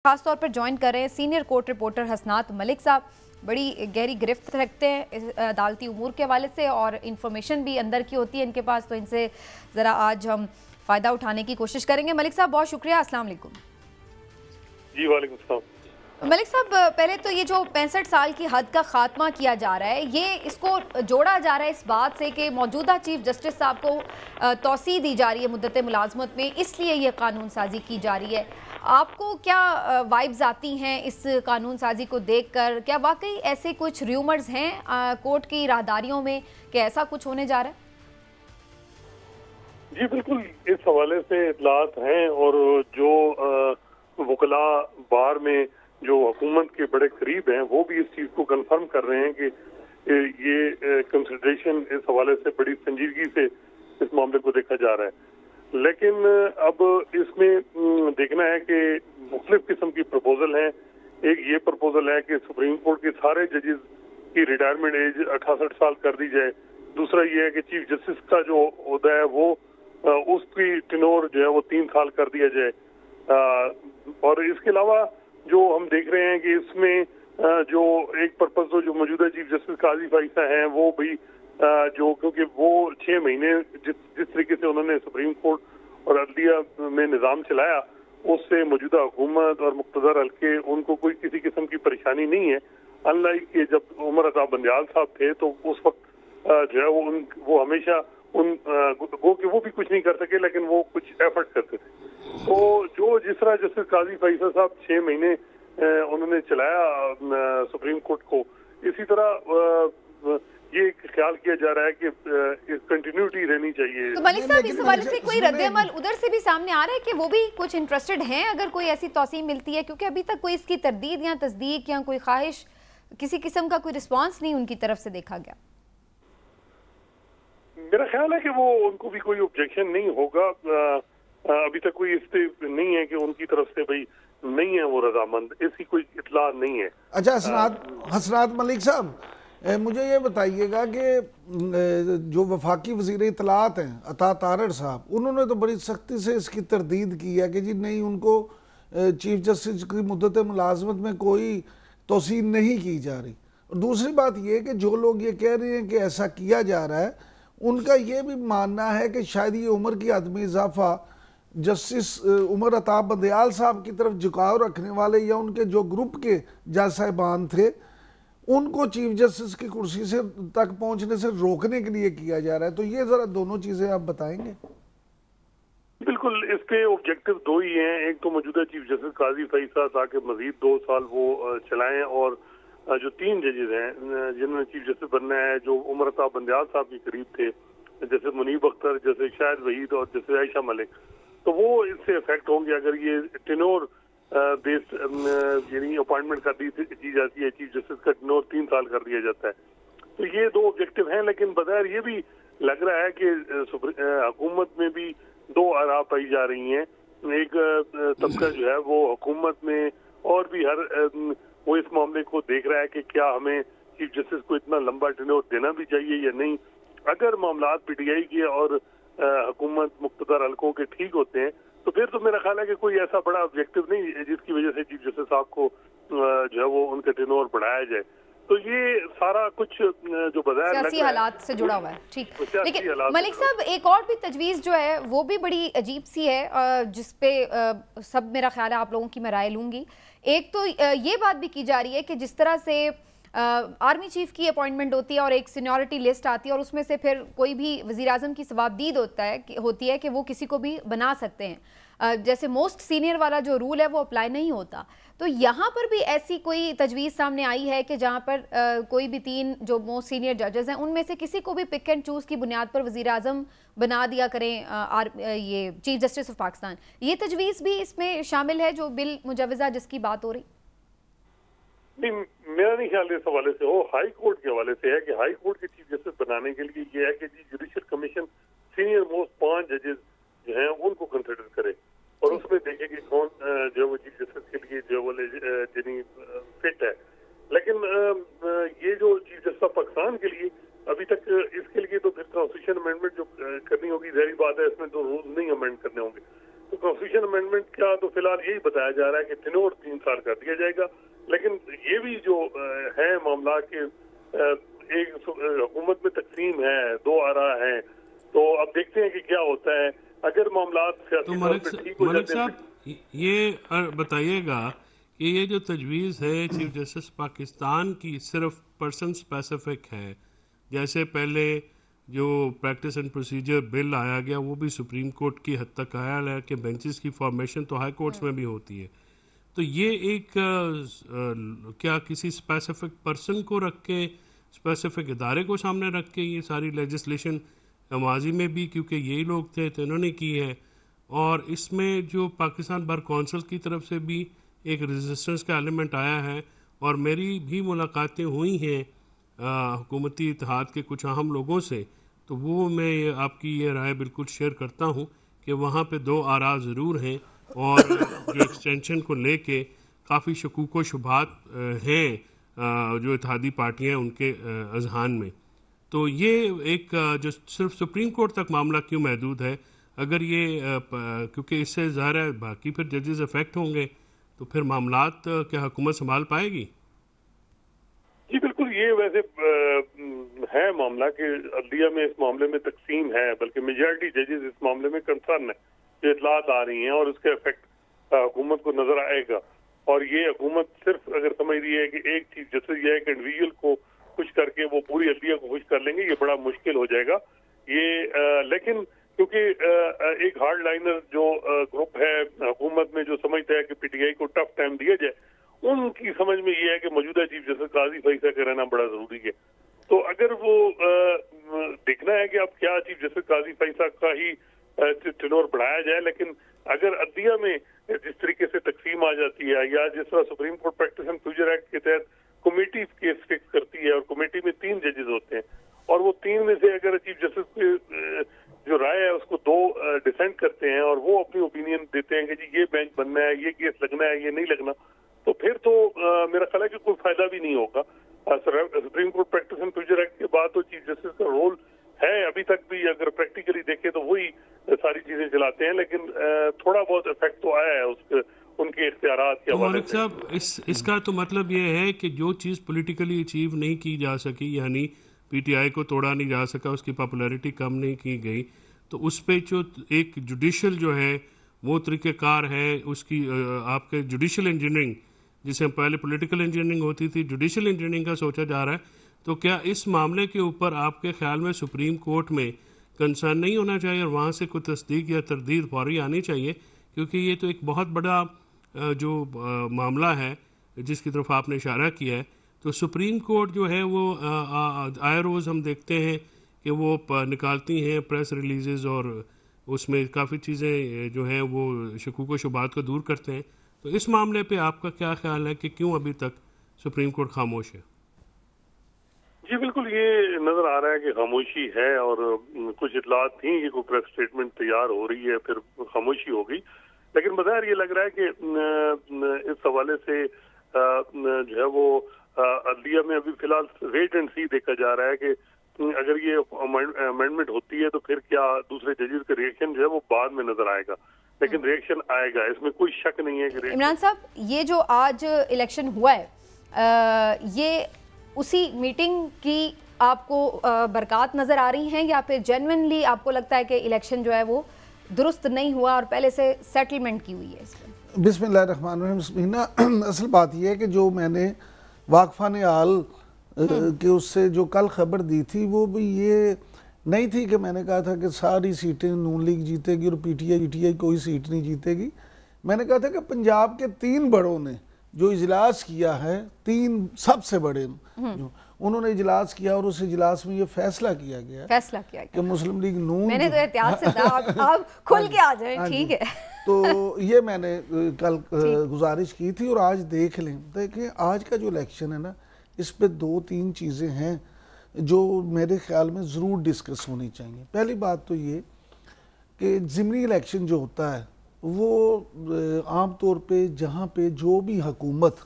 खासतौर पर ज्वाइन कर रहे हैं सीनियर कोर्ट रिपोर्टर हसनात मलिक साहब। बड़ी गहरी गिरफ्त रखते हैं अदालती उमूर के हवाले से और इन्फॉर्मेशन भी अंदर की होती है इनके पास, तो इनसे ज़रा आज हम फ़ायदा उठाने की कोशिश करेंगे। मलिक साहब बहुत शुक्रिया, अस्सलाम वालेकुम। जी वालेकुम सलाम। मलिक साहब, पहले तो ये जो 65 साल की हद का खात्मा किया जा रहा है, ये इसको जोड़ा जा रहा है इस बात से कि मौजूदा चीफ जस्टिस साहब को तौसी दी जा रही है मुद्दत मुलाजमत में, इसलिए ये कानून साजी की जा रही है। आपको क्या वाइब्स आती हैं इस कानून साजी को देखकर? क्या वाकई ऐसे कुछ र्यूमर्स हैं कोर्ट की राहदारियों में कि ऐसा कुछ होने जा रहा है? जी बिल्कुल, इस हवाले से इतलात हैं और जो वकला बार में जो हुकूमत के बड़े करीब हैं वो भी इस चीज़ को कंफर्म कर रहे हैं कि ये कंसिडरेशन इस हवाले से बड़ी संजीदगी से इस मामले को देखा जा रहा है। लेकिन अब इसमें देखना है कि मुख्तलिफ किस्म की प्रपोजल हैं। एक ये प्रपोजल है कि सुप्रीम कोर्ट के सारे जजेस की रिटायरमेंट एज 68 साल कर दी जाए। दूसरा ये है कि चीफ जस्टिस का जो ओहदा है वो उसकी टेन्योर जो है वो 3 साल कर दिया जाए। और इसके अलावा जो हम देख रहे हैं कि इसमें जो एक पर्पज तो जो मौजूदा चीफ जस्टिस काजी फाइसा हैं वो भी जो, क्योंकि वो 6 महीने जिस तरीके से उन्होंने सुप्रीम कोर्ट और अदलिया में निज़ाम चलाया, उससे मौजूदा हुकूमत और मुख्तदर हल्के उनको कोई किसी किस्म की परेशानी नहीं है। अनलाइक कि जब उमर अताब बंदियाल साहब थे तो उस वक्त जो है वो हमेशा वो भी कुछ नहीं कर सके, लेकिन वो कुछ एफर्ट करते थे। तो जो जिस तरह जस्टिस काजी फैसल साहब 6 महीने उन्होंने चलाया सुप्रीम कोर्ट को, इसी तरह ये ख्याल किया जा रहा है कि कंटिन्यूटी रहनी चाहिए। तो मलिक साहब, इस हवाले से कोई रद्द-ए-अमल उधर से भी सामने आ रहा है कि वो भी कुछ इंटरेस्टेड हैं अगर कोई ऐसी तौसीह मिलती है? क्योंकि अभी तक कोई इसकी तरदीद या तस्दीक या कोई ख्वाहिश, किसी किस्म का कोई रिस्पॉन्स नहीं उनकी तरफ से देखा गया। मेरा ख्याल है कि वो उनको भी कोई ऑब्जेक्शन नहीं होगा। अभी तक कोई इस पे नहीं है कि उनकी तरफ से भाई नहीं है वो रजामंद, ऐसी कोई इतला नहीं है। अच्छा हसनात मलिक साहब, मुझे ये बताइएगा कि जो वफाकी वज़ीर इत्तलात हैं अता तारड़ साहब, उन्होंने तो बड़ी सख्ती से इसकी तरदीद की है कि जी नहीं, उनको चीफ जस्टिस की मुद्दत मुलाजमत में कोई तोसीन नहीं की जा रही। और दूसरी बात ये कि जो लोग ये कह रहे हैं कि ऐसा किया जा रहा है, उनका ये भी मानना है कि शायद ये उम्र की हद में इजाफा जस्टिस उमर अताब बंदियाल साहब की तरफ झुकाव रखने वाले या उनके जो ग्रुप के जज साहिबान थे उनको चीफ जस्टिस की कुर्सी से तक पहुंचने से रोकने के लिए किया जा रहा है। तो ये जरा दोनों चीजें आप बताएंगे। बिल्कुल, इसके ऑब्जेक्टिव दो ही हैं। एक तो मौजूदा चीफ जस्टिस काजी फैसा ताकि मजीद 2 साल वो चलाएं, और जो 3 जजेस हैं जिन्होंने चीफ जस्टिस बनना है जो उमर अताब बंदियाल साहब के करीब थे, जैसे मुनीब अख्तर, जैसे शाहिद वहीद और जैसे आयशा मलिक, तो वो इससे इफेक्ट होंगे अगर ये टेन्योर बेस्ड यानी अपॉइंटमेंट कर दी जाती है। चीफ जस्टिस का टेन्योर 3 साल कर दिया जाता है। तो ये 2 ऑब्जेक्टिव हैं। लेकिन बगैर ये भी लग रहा है कि हुकूमत में भी 2 आरा पाई जा रही हैं। एक तबका जो है वो हुकूमत में और भी वो इस मामले को देख रहा है कि क्या हमें चीफ जस्टिस को इतना लंबा टेन्योर देना भी चाहिए या नहीं। अगर मामलात पीटीआई के और हुकूमत मुख्तदर हल्कों के ठीक होते हैं तो फिर तो मेरा ख्याल है कि कोई ऐसा बड़ा ऑब्जेक्टिव नहीं है जिसकी वजह से चीफ जस्टिस साहब को जो है वो उनका टेन्योर बढ़ाया जाए। तो ये सारा कुछ जो बजाय सियासी हालात से जुड़ा हुआ है। ठीक, लेकिन मलिक साहब एक और भी तजवीज़ जो है वो भी बड़ी अजीब सी है जिसपे सब मेरा ख्याल है आप लोगों की मैं राय लूँगी। एक तो ये बात भी की जा रही है कि जिस तरह से आर्मी चीफ की अपॉइंटमेंट होती है और एक सीनियरिटी लिस्ट आती है और उसमें से फिर कोई भी वज़ीर आज़म की सवाबदीद होती है कि वो किसी को भी बना सकते हैं, जैसे मोस्ट सीनियर वाला जो रूल है वो अप्लाई नहीं होता। तो यहाँ पर भी ऐसी कोई तजवीज़ सामने आई है कि जहाँ पर कोई भी 3 जो मोस्ट सीनियर जजेस हैं उनमें से किसी को भी पिक एंड चूज़ की बुनियाद पर वज़ीर आज़म बना दिया करें ये चीफ जस्टिस ऑफ पाकिस्तान। ये तजवीज़ भी इसमें शामिल है जो बिल मुजवज़ा जिसकी बात हो रही? नहीं, मेरा नहीं ख्याल इस हवाले से हो। हाई कोर्ट के हवाले से है कि हाई कोर्ट के चीफ जस्टिस बनाने के लिए ये है कि जी जुडिशियल कमीशन सीनियर मोस्ट 5 जजेस जो हैं उनको कंसिडर करे और उसमें देखे कि कौन जो वो चीफ जस्टिस के लिए जो वो जिन्हें फिट है। लेकिन ये जो चीफ जस्टिस ऑफ पाकिस्तान के लिए अभी तक इसके लिए तो फिर कॉन्स्टिट्यूशन अमेंडमेंट जो करनी होगी, जहरी बात है, इसमें तो रूल नहीं अमेंड करने होंगे। तो कॉन्स्टिट्यूशन अमेंडमेंट का तो फिलहाल यही बताया जा रहा है कि टेन्योर 3 इंसार कर दिया जाएगा। लेकिन ये भी जो है मामला कि एक हुकूमत में तकसीम है, 2 आरा हैं, तो अब देखते हैं कि क्या होता है। अगर मामला तो मलिक साहब ये बताइएगा कि ये जो तजवीज़ है चीफ जस्टिस पाकिस्तान की सिर्फ पर्सन स्पेसिफिक है, जैसे पहले जो प्रैक्टिस एंड प्रोसीजर बिल आया गया वो भी सुप्रीम कोर्ट की हद तक आया है कि बेंचेस की फॉर्मेशन तो हाई कोर्ट्स में भी होती है, तो ये एक क्या किसी स्पेसिफिक पर्सन को रख के, स्पेसिफिक इदारे को सामने रख के ये सारी लेजिस्लेशन माजी में भी क्योंकि यही लोग थे तो इन्होंने की है, और इसमें जो पाकिस्तान बार कौंसिल की तरफ से भी एक रेजिस्टेंस का एलिमेंट आया है, और मेरी भी मुलाकातें हुई हैं हुकूमती इत्तेहाद के कुछ अहम लोगों से, तो वो मैं आपकी ये राय बिल्कुल शेयर करता हूँ कि वहाँ पे 2 आरा ज़रूर हैं, और जो एक्सटेंशन को लेके काफ़ी शकूक व शुबात हैं जो इत्तेहादी पार्टियाँ हैं उनके अजहान में। तो ये एक जो सिर्फ सुप्रीम कोर्ट तक मामला क्यों महदूद है, अगर ये क्योंकि इससे ज़ाहिर है बाकी फिर जजेस इफेक्ट होंगे, तो फिर मामलात क्या हुकूमत संभाल पाएगी? जी बिल्कुल, ये वैसे है मामला कि अदलिया में इस मामले में तकसीम है, बल्कि मेजॉरिटी जजेस इस मामले में कंसर्न है, जो इतलात आ रही हैं और उसके इफेक्ट हुकूमत को नजर आएगा। और ये हुकूमत सिर्फ अगर समझ रही है कि एक चीज जैसे यह है कि इंडिविजुअल को खुश करके वो पूरी अदलिया को खुश कर लेंगे, ये बड़ा मुश्किल हो जाएगा ये। लेकिन क्योंकि एक हार्ड लाइनर जो ग्रुप है हुकूमत में जो समझता है कि पीटीआई को टफ टाइम दिया जाए, उनकी समझ में ये है कि मौजूदा चीफ जस्टिस काजी फैसला का रहना बड़ा जरूरी है। तो अगर वो देखना है कि अब क्या चीफ जस्टिस काजी फैसला का ही टेनोर बढ़ाया जाए, लेकिन अगर अदलिया में जिस तरीके से तकसीम आ जाती है, या जिस तरह supreme court practice and procedure act के तहत कमेटी केस फिक्स करती है और कमेटी में 3 जजेस होते हैं, और वो 3 में से अगर चीफ जस्टिस की जो राय है उसको 2 डिसेंट करते हैं और वो अपनी ओपिनियन देते हैं कि जी ये बेंच बनना है, ये केस लगना है, ये नहीं लगना, तो फिर तो मेरा ख्याल है कि कोई फायदा भी नहीं होगा। Supreme court practice and procedure act के बाद तो चीफ जस्टिस का रोल है अभी तक भी, अगर प्रैक्टिकली देखें तो वही सारी चीजें चलाते हैं, लेकिन थोड़ा बहुत इफेक्ट तो आया है उसके उनके इख्तियारात के हवाले से। साहब इसका तो मतलब ये है कि जो चीज़ पॉलिटिकली अचीव नहीं की जा सकी, यानी पीटीआई को तोड़ा नहीं जा सका, उसकी पॉपुलैरिटी कम नहीं की गई, तो उस पे जो एक जुडिशल जो है वो तरीक़ेकार है उसकी आपके जुडिशल इंजीनियरिंग, जिसे पहले पॉलिटिकल इंजीनियरिंग होती थी, जुडिशल इंजीनियरिंग का सोचा जा रहा है। तो क्या इस मामले के ऊपर आपके ख्याल में सुप्रीम कोर्ट में कंसर्न नहीं होना चाहिए और वहाँ से कोई तस्दीक या तरदीद फौरी आनी चाहिए, क्योंकि ये तो एक बहुत बड़ा जो मामला है जिसकी तरफ आपने इशारा किया है। तो सुप्रीम कोर्ट जो है वो आए रोज़ हम देखते हैं कि वो निकालती हैं प्रेस रिलीजेस और उसमें काफ़ी चीज़ें जो हैं वो शकूक व शुबात को दूर करते हैं। तो इस मामले पे आपका क्या ख्याल है कि क्यों अभी तक सुप्रीम कोर्ट खामोश है? जी बिल्कुल, ये नजर आ रहा है कि खामोशी है, और कुछ इतलात थी कि कोई प्रेस स्टेटमेंट तैयार हो रही है, फिर खामोशी हो गई। लेकिन बज़ाहिर ये लग रहा है कि इस हवाले से जो है वो अदलिया में अभी फिलहाल वेट एंड सी देखा जा रहा है कि अगर ये अमेंडमेंट होती है तो फिर क्या दूसरे जजेस का रिएक्शन जो है वो बाद में नजर आएगा, लेकिन रिएक्शन आएगा, इसमें कोई शक नहीं है कि। इमरान साहब, ये जो आज इलेक्शन हुआ है ये उसी मीटिंग की आपको बरकत नजर आ रही हैं, या फिर जेन्युइनली आपको लगता है कि इलेक्शन जो है वो दुरुस्त नहीं हुआ और पहले से सेटलमेंट की हुई है इसमें? बिस्मिल्लाहिर्रहमानिर्रहीम। असल बात यह है कि जो मैंने वाकफान हाल के उससे जो कल खबर दी थी वो भी ये नहीं थी कि मैंने कहा था कि सारी सीटें नून लीग जीतेगी और पीटीआई कोई सीट नहीं जीतेगी। मैंने कहा था कि पंजाब के 3 बड़ों ने जो इजलास किया है, 3 सबसे बड़े जो उन्होंने इजलास किया और उस इजलास में ये फैसला किया गया कि मुस्लिम लीग नून, मैंने तो एहतियात से था, आप खुल के आ जाएं, ठीक है। तो ये मैंने कल गुजारिश की थी, और आज देख लें। देखिए आज का जो इलेक्शन है ना, इस पे 2-3 चीज़ें हैं जो मेरे ख्याल में ज़रूर डिस्कस होनी चाहिए। पहली बात तो ये कि ज़िमनी इलेक्शन जो होता है वो आम तौर पे जहाँ पे जो भी हुकूमत,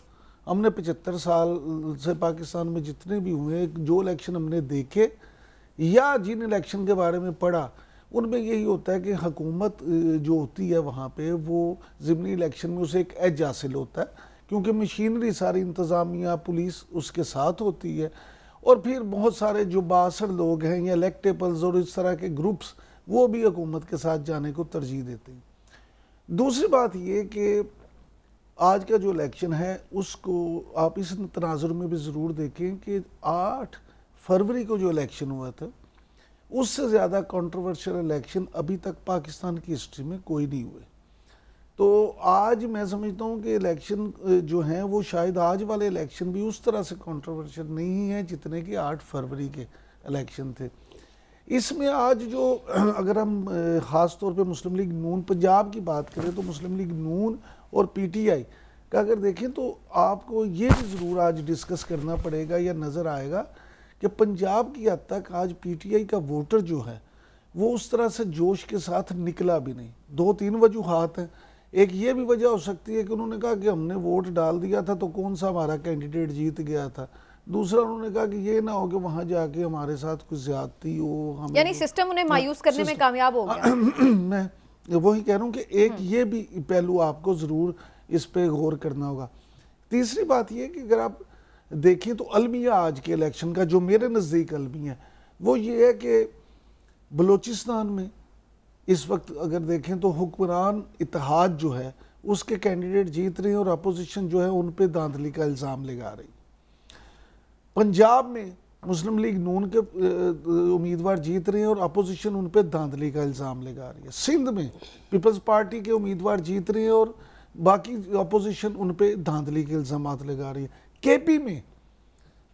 हमने 75 साल से पाकिस्तान में जितने भी हुए, जो इलेक्शन हमने देखे या जिन इलेक्शन के बारे में पढ़ा, उनमें यही होता है कि हुकूमत जो होती है वहाँ पे वो ज़िमनी इलेक्शन में उसे एक एज हासिल होता है, क्योंकि मशीनरी सारी इंतज़ामिया पुलिस उसके साथ होती है, और फिर बहुत सारे जो बासर लोग हैं या इलेक्टेबल्स और इस तरह के ग्रुप्स वो भी हुकूमत के साथ जाने को तरजीह देते हैं। दूसरी बात ये कि आज का जो इलेक्शन है उसको आप इस तनाजुर में भी ज़रूर देखें कि 8 फरवरी को जो इलेक्शन हुआ था उससे ज़्यादा कंट्रोवर्शियल इलेक्शन अभी तक पाकिस्तान की हिस्ट्री में कोई नहीं हुए। तो आज मैं समझता हूँ कि इलेक्शन जो हैं वो शायद आज वाले इलेक्शन भी उस तरह से कंट्रोवर्शियल नहीं है जितने कि 8 फरवरी के इलेक्शन थे। इसमें आज जो अगर हम ख़ास तौर पे मुस्लिम लीग नून पंजाब की बात करें तो मुस्लिम लीग नून और पीटीआई का अगर देखें तो आपको ये भी ज़रूर आज डिस्कस करना पड़ेगा या नज़र आएगा कि पंजाब की हद तक आज पीटीआई का वोटर जो है वो उस तरह से जोश के साथ निकला भी नहीं। 2-3 वजूहात हैं। एक ये भी वजह हो सकती है कि उन्होंने कहा कि हमने वोट डाल दिया था तो कौन सा हमारा कैंडिडेट जीत गया था। दूसरा उन्होंने कहा कि ये ना हो कि वहाँ जाके हमारे साथ कुछ ज्यादती हो, यानी सिस्टम उन्हें मायूस करने में कामयाब हो गया। मैं वही कह रहा हूँ कि एक ये भी पहलू आपको ज़रूर इस पे गौर करना होगा। तीसरी बात ये कि अगर आप देखें तो अलमिया आज के इलेक्शन का जो मेरे नज़दीक अलमिया वो ये है कि बलूचिस्तान में इस वक्त अगर देखें तो हुक्मरान इत्तेहाद जो है उसके कैंडिडेट जीत रहे हैं और अपोजिशन जो है उन पे धांधली का इल्ज़ाम लगा रही। पंजाब में मुस्लिम लीग नून के उम्मीदवार जीत रहे हैं और अपोजिशन उन पे धांधली का इल्ज़ाम लगा रही है। सिंध में पीपल्स पार्टी के उम्मीदवार जीत रहे हैं और बाकी अपोजिशन उन पे धांधली के इल्ज़ाम लगा रही है। केपी में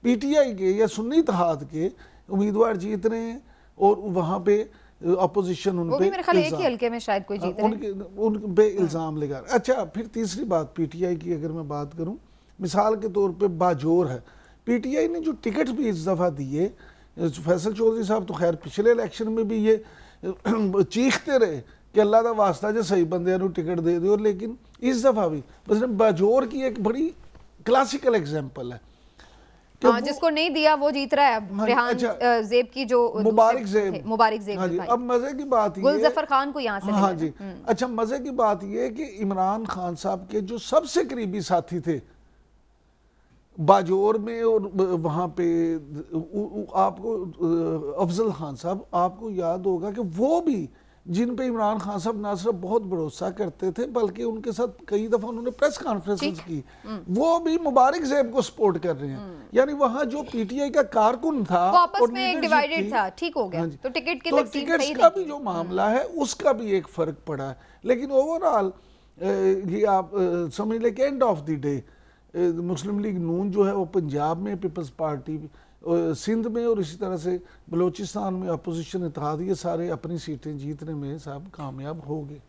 पीटीआई के या सुन्नी इत्तेहाद के उम्मीदवार जीत रहे हैं और वहाँ पे अपोजिशन उन पे एक ही हल्के में शायद कोई जीत उन पे इल्ज़ाम लगा रहा है। अच्छा, फिर तीसरी बात पीटीआई की अगर मैं बात करूँ, मिसाल के तौर पे बाजोर है, पीटीआई ने जो टिकट भी इस दफ़ा दिए, फैसल चौधरी साहब तो खैर पिछले इलेक्शन में भी ये चीखते रहे कि अल्लाह का वास्ता जो सही बंदे टिकट दे दो, लेकिन इस दफ़ा भी बस बाजोर की एक बड़ी क्लासिकल एग्जाम्पल है हाँ, जिसको नहीं दिया वो जीत रहा है। रेहान ज़ेब की जो मुबारक ज़ेब। हाँ जी, अब मजे की बात ये गुलज़फ़र खान को यहाँ से हाँ जी। अच्छा, मजे की बात ये कि इमरान खान साहब के जो सबसे करीबी साथी थे बाजोर में और वहाँ पे आपको अफजल खान साहब, आपको याद होगा कि वो भी जिन पे इमरान खान साहब ना सिर्फ बहुत भरोसा करते थे बल्कि उनके साथ कई दफा उन्होंने प्रेस कॉन्फ्रेंसेस की, वो भी मुबारक ज़ेब को सपोर्ट कर रहे हैं। यानी वहाँ जो पीटीआई का कारकुन था वो आपस में एक डिवाइडेड था, ठीक हो गया। तो टिकट की तकसीम सही का भी जो मामला है उसका भी एक फर्क पड़ा है। लेकिन ओवरऑल ये आप समझ लें कि end of the day Muslim League Noon जो है वो पंजाब में, पीपल्स पार्टी सिंध में और इसी तरह से बलूचिस्तान में अपोजिशन इत्तेहाद, ये सारे अपनी सीटें जीतने में सब कामयाब हो गए।